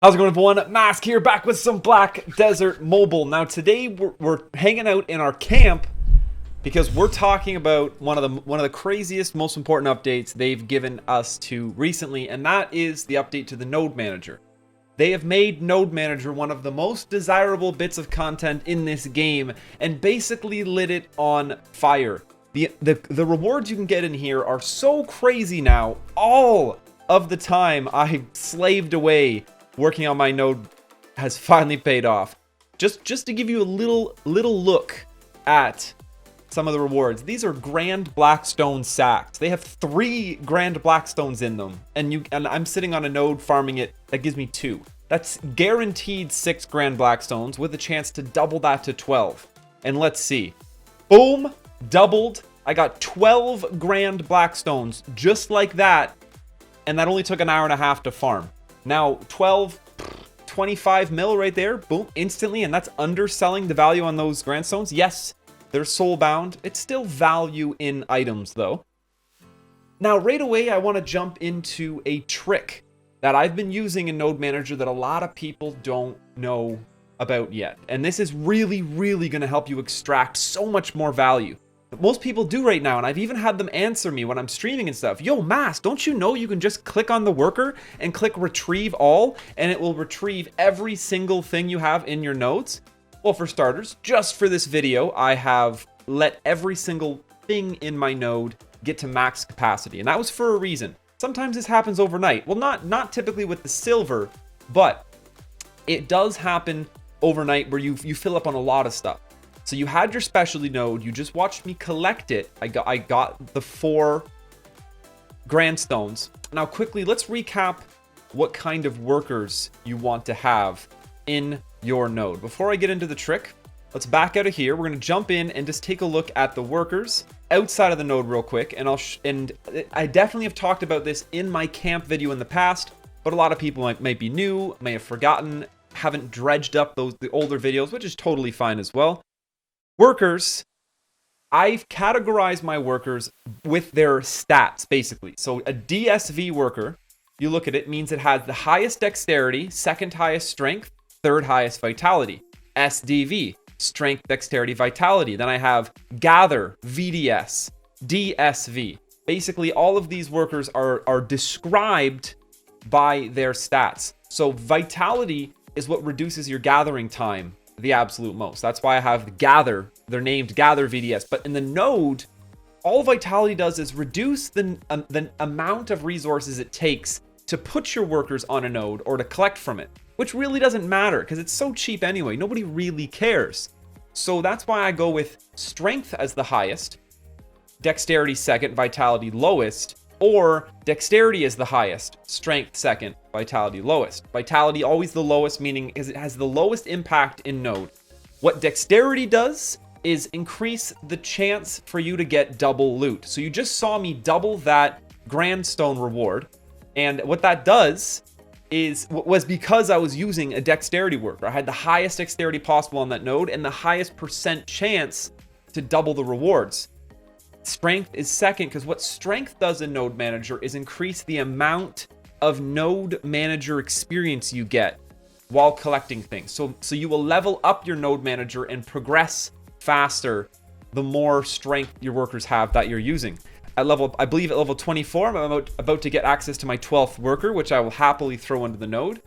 How's it going, everyone? Mask here, back with some Black Desert Mobile. Now today we're hanging out in our camp because we're talking about one of the craziest, most important updates they've given us to recently, and that is the update to the Node Manager. They have made Node Manager one of the most desirable bits of content in this game and basically lit it on fire. The rewards you can get in here are so crazy now. All of the time I slaved away working on my node has finally paid off. Just to give you a little look at some of the rewards. These are Grand Blackstone sacks. They have 3 Grand Blackstones in them, and I'm sitting on a node farming it. That gives me 2. That's guaranteed 6 Grand Blackstones with a chance to double that to 12. And let's see. Boom, doubled. I got 12 Grand Blackstones just like that, and that only took an hour and a half to farm. Now 25 mil right there, boom, instantly, and that's underselling the value on those grandstones. Yes, they're soulbound. It's still value in items though. Now right away I want to jump into a trick that I've been using in Node Manager that a lot of people don't know about yet. And this is really going to help you extract so much more value. Most people do right now, and I've even had them answer me when I'm streaming and stuff. Yo, Mask, don't you know you can just click on the worker and click retrieve all, and it will retrieve every single thing you have in your nodes? Well, for starters, just for this video, I have let every single thing in my node get to max capacity, and that was for a reason. Sometimes this happens overnight. Well, not typically with the silver, but it does happen overnight where you fill up on a lot of stuff. So you had your specialty node, you just watched me collect it. I got the 4 grandstones. Now quickly, let's recap what kind of workers you want to have in your node. Before I get into the trick, let's back out of here. We're going to jump in and just take a look at the workers outside of the node real quick. And I definitely have talked about this in my camp video in the past, but a lot of people might be new, may have forgotten, haven't dredged up the older videos, which is totally fine as well. Workers, I've categorized my workers with their stats, basically. So a DSV worker, you look at it, means it has the highest dexterity, second highest strength, third highest vitality. SDV, strength, dexterity, vitality. Then I have gather, VDS, DSV. Basically, all of these workers are described by their stats. So vitality is what reduces your gathering time the absolute most. That's why I have gather. They're named gather VDS. But in the node, all vitality does is reduce the amount of resources it takes to put your workers on a node or to collect from it, which really doesn't matter because it's so cheap anyway. Nobody really cares. So that's why I go with strength as the highest, dexterity second, vitality lowest, or dexterity is the highest, strength second, vitality lowest. Vitality always the lowest, meaning it has the lowest impact in node. What dexterity does is increase the chance for you to get double loot. So you just saw me double that grandstone reward. And what that does was because I was using a dexterity worker. I had the highest dexterity possible on that node and the highest % chance to double the rewards. Strength is second because what strength does in Node Manager is increase the amount of Node Manager experience you get while collecting things. So you will level up your Node Manager and progress faster the more strength your workers have that you're using. I believe at level 24, I'm about to get access to my 12th worker, which I will happily throw into the node.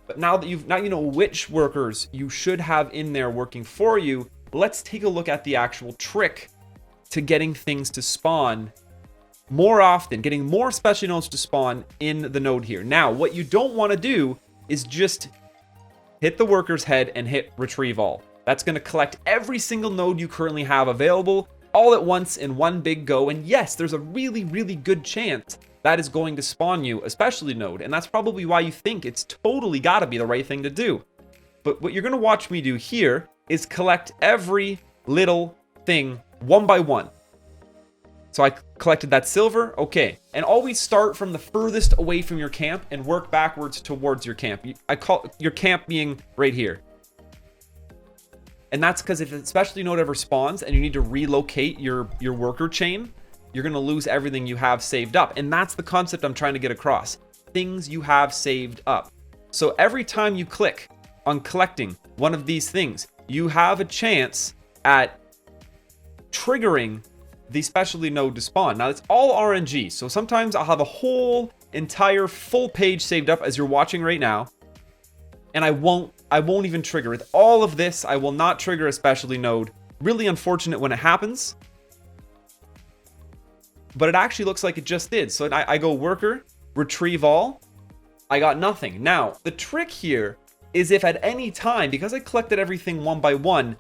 But now you know which workers you should have in there working for you, let's take a look at the actual trick to getting things to spawn more often, getting more specialty nodes to spawn in the node here. Now, what you don't want to do is just hit the worker's head and hit retrieve all. That's going to collect every single node you currently have available all at once in one big go. And yes, there's a really good chance that is going to spawn you a specialty node. And that's probably why you think it's totally got to be the right thing to do. But what you're going to watch me do here is collect every little thing one by one. So I collected that silver, okay. And always start from the furthest away from your camp and work backwards towards your camp. I call your camp being right here. And that's because if a specialty node ever spawns and you need to relocate your worker chain, you're going to lose everything you have saved up. And that's the concept I'm trying to get across. Things you have saved up. So every time you click on collecting one of these things, you have a chance at triggering the specialty node to spawn. Now, it's all RNG, so sometimes I'll have a whole entire full page saved up as you're watching right now, and I won't even trigger it. All of this, I will not trigger a specialty node. Really unfortunate when it happens, but it actually looks like it just did. So I go worker, retrieve all, I got nothing. Now, the trick here is if at any time, because I collected everything one by one,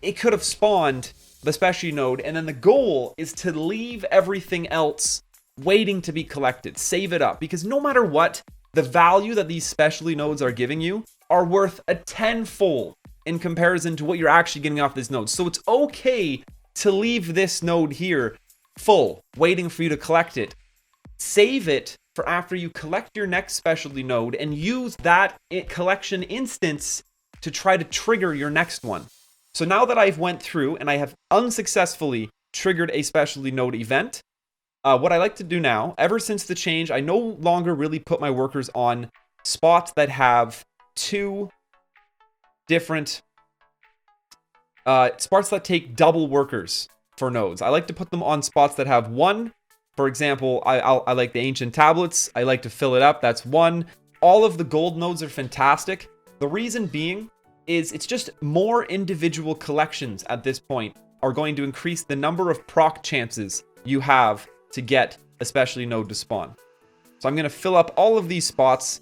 it could have spawned the specialty node, and then the goal is to leave everything else waiting to be collected. Save it up, because no matter what, the value that these specialty nodes are giving you are worth a tenfold in comparison to what you're actually getting off this node. So it's okay to leave this node here full, waiting for you to collect it. Save it for after you collect your next specialty node and use that collection instance to try to trigger your next one. So now that I've went through and I have unsuccessfully triggered a specialty node event, what I like to do now, ever since the change, I no longer really put my workers on spots that have two different spots that take double workers for nodes. I like to put them on spots that have one. For example, I like the ancient tablets. I like to fill it up. That's one. All of the gold nodes are fantastic. The reason being is it's just more individual collections at this point are going to increase the number of proc chances you have to get a specialty node to spawn. So I'm going to fill up all of these spots,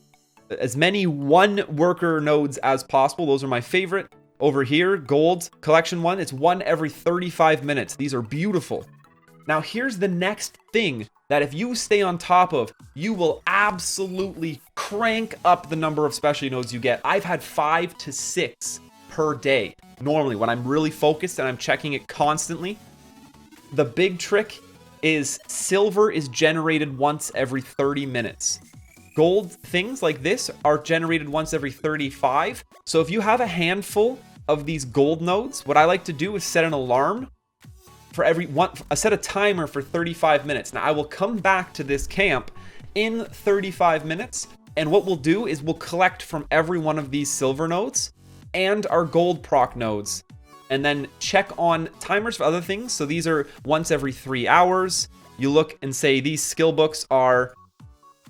as many one worker nodes as possible. Those are my favorite. Over here, gold collection one, it's one every 35 minutes. These are beautiful. Now here's the next thing that if you stay on top of, you will absolutely crank up the number of specialty nodes you get. I've had 5 to 6 per day. Normally, when I'm really focused and I'm checking it constantly. The big trick is silver is generated once every 30 minutes. Gold things like this are generated once every 35. So if you have a handful of these gold nodes, what I like to do is set an alarm for every one. I set a timer for 35 minutes. Now I will come back to this camp in 35 minutes, and what we'll do is we'll collect from every one of these silver nodes and our gold proc nodes, and then check on timers for other things. So these are once every 3 hours. You look and say these skill books are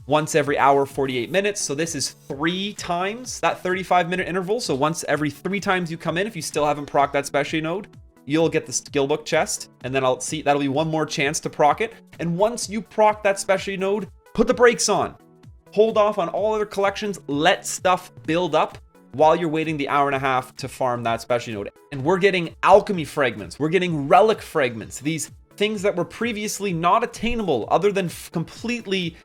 once every hour, 48 minutes. So this is 3 times that 35-minute interval. So once every 3 times you come in, if you still haven't proc that specialty node, you'll get the skill book chest, and then I'll see that'll be one more chance to proc it. And once you proc that specialty node, put the brakes on. Hold off on all other collections. Let stuff build up while you're waiting the hour and a half to farm that specialty node. And we're getting alchemy fragments. We're getting relic fragments. These things that were previously not attainable other than completely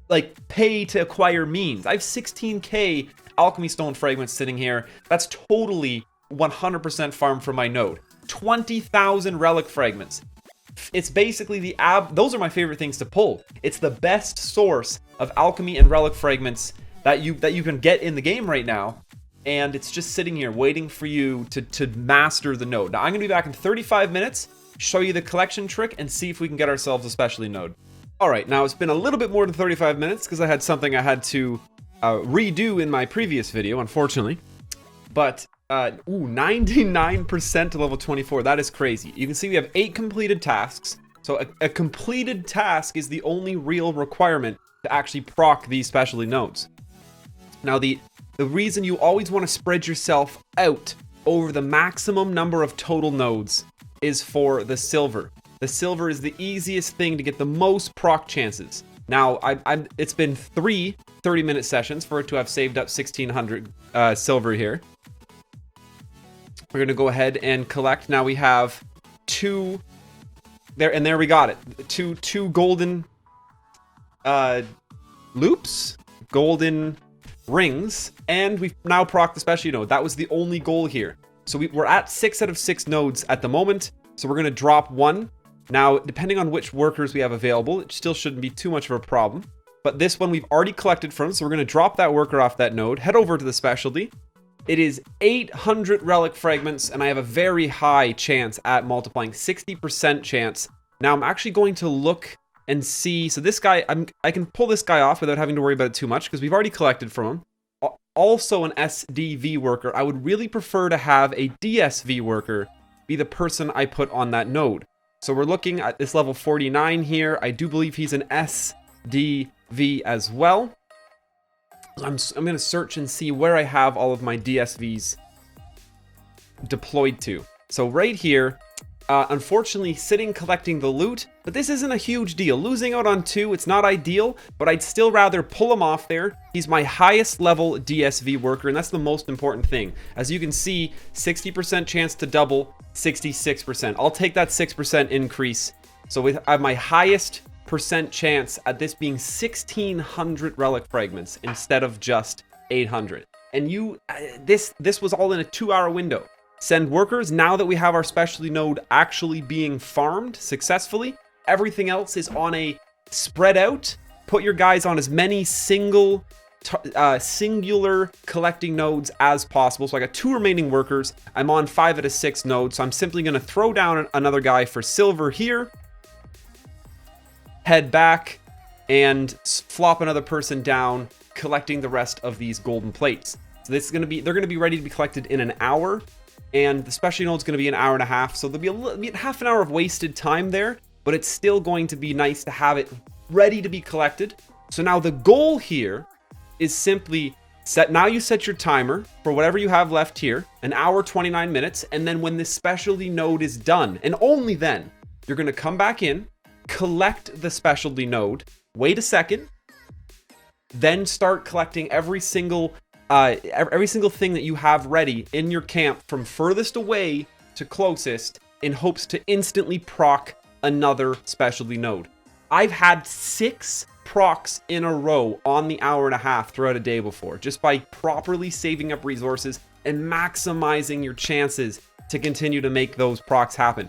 like pay to acquire means. I have 16k alchemy stone fragments sitting here. That's totally 100% farm from my node. 20,000 relic fragments. It's basically those are my favorite things to pull. It's the best source of alchemy and relic fragments that you can get in the game right now, and it's just sitting here waiting for you to master the node. Now I'm gonna be back in 35 minutes, show you the collection trick, and see if we can get ourselves a specialty node. All right, now it's been a little bit more than 35 minutes because I had something I had to redo in my previous video, unfortunately, but 99% to level 24. That is crazy. You can see we have 8 completed tasks. So a completed task is the only real requirement to actually proc these specialty nodes. Now the reason you always want to spread yourself out over the maximum number of total nodes is for the silver. The silver is the easiest thing to get the most proc chances. Now it's been 3 30-minute sessions for it to have saved up 1600 silver here. We're going to go ahead and collect. Now we have 2 there, and there we got it. Two golden loops, golden rings, and we've now proc the specialty node. That was the only goal here. So we're at 6 out of 6 nodes at the moment. So we're going to drop 1. Now, depending on which workers we have available, it still shouldn't be too much of a problem. But this one we've already collected from, so we're going to drop that worker off that node, head over to the specialty. It is 800 relic fragments, and I have a very high chance at multiplying, 60% chance. Now I'm actually going to look and see. So this guy, I can pull this guy off without having to worry about it too much because we've already collected from him. also an SDV worker, I would really prefer to have a DSV worker be the person I put on that node. So we're looking at this level 49 here. I do believe he's an SDV as well. I'm going to search and see where I have all of my DSVs deployed to. So right here, unfortunately sitting collecting the loot, but this isn't a huge deal. Losing out on 2, it's not ideal, but I'd still rather pull him off there. He's my highest level DSV worker, and that's the most important thing. As you can see, 60% chance to double, 66%. I'll take that 6% increase. So I have my highest percent chance at this being 1600 relic fragments instead of just 800. And this was all in a 2-hour window. Send workers. Now that we have our specialty node actually being farmed successfully, everything else is on a spread out. Put your guys on as many singular collecting nodes as possible. So I got 2 remaining workers. I'm on 5 out of 6 nodes. So I'm simply going to throw down another guy for silver here, head back, and flop another person down, collecting the rest of these golden plates. So this is going to be, they're going to be ready to be collected in an hour. And the specialty node is going to be an hour and a half, so there'll be half an hour of wasted time there, but it's still going to be nice to have it ready to be collected. So now the goal here is simply now you set your timer for whatever you have left here, an hour, 29 minutes, and then when this specialty node is done, and only then, you're going to come back in, collect the specialty node, wait a second, then start collecting every single thing that you have ready in your camp from furthest away to closest in hopes to instantly proc another specialty node. I've had 6 procs in a row on the hour and a half throughout a day before, just by properly saving up resources and maximizing your chances to continue to make those procs happen.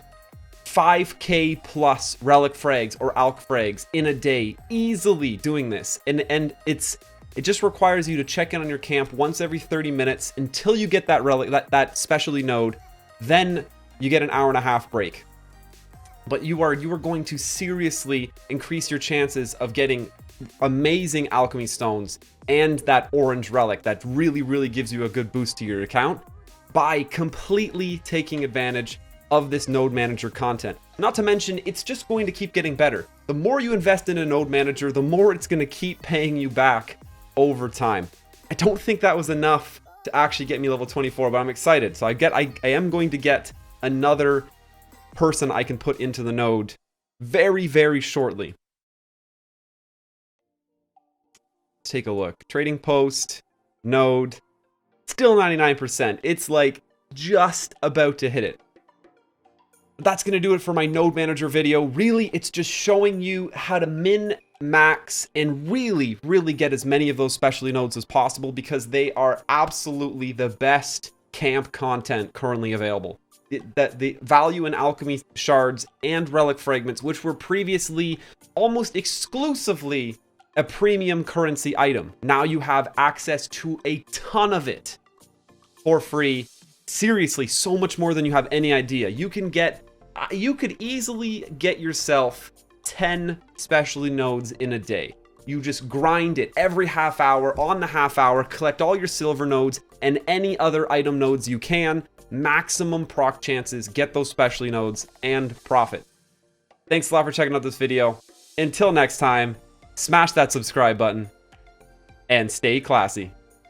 5k plus relic frags or alch frags in a day, easily doing this, and it just requires you to check in on your camp once every 30 minutes until you get that relic, that specialty node. Then you get an hour and a half break. But you are going to seriously increase your chances of getting amazing alchemy stones and that orange relic that really, really gives you a good boost to your account by completely taking advantage of this node manager content. Not to mention, it's just going to keep getting better. The more you invest in a node manager, the more it's going to keep paying you back over time. I don't think that was enough to actually get me level 24, but I'm excited. So I am going to get another person I can put into the node very, very shortly. Take a look. Trading post, node, still 99%. It's like just about to hit it. That's going to do it for my node manager video. Really, it's just showing you how to min, max, and really, really get as many of those specialty nodes as possible, because they are absolutely the best camp content currently available. The value in alchemy shards and relic fragments, which were previously almost exclusively a premium currency item. Now you have access to a ton of it for free. Seriously, so much more than you have any idea. You could easily get yourself 10 specialty nodes in a day. You just grind it every half hour on the half hour, collect all your silver nodes and any other item nodes you can, maximum proc chances, get those specialty nodes, and profit. Thanks a lot for checking out this video. Until next time, smash that subscribe button and stay classy.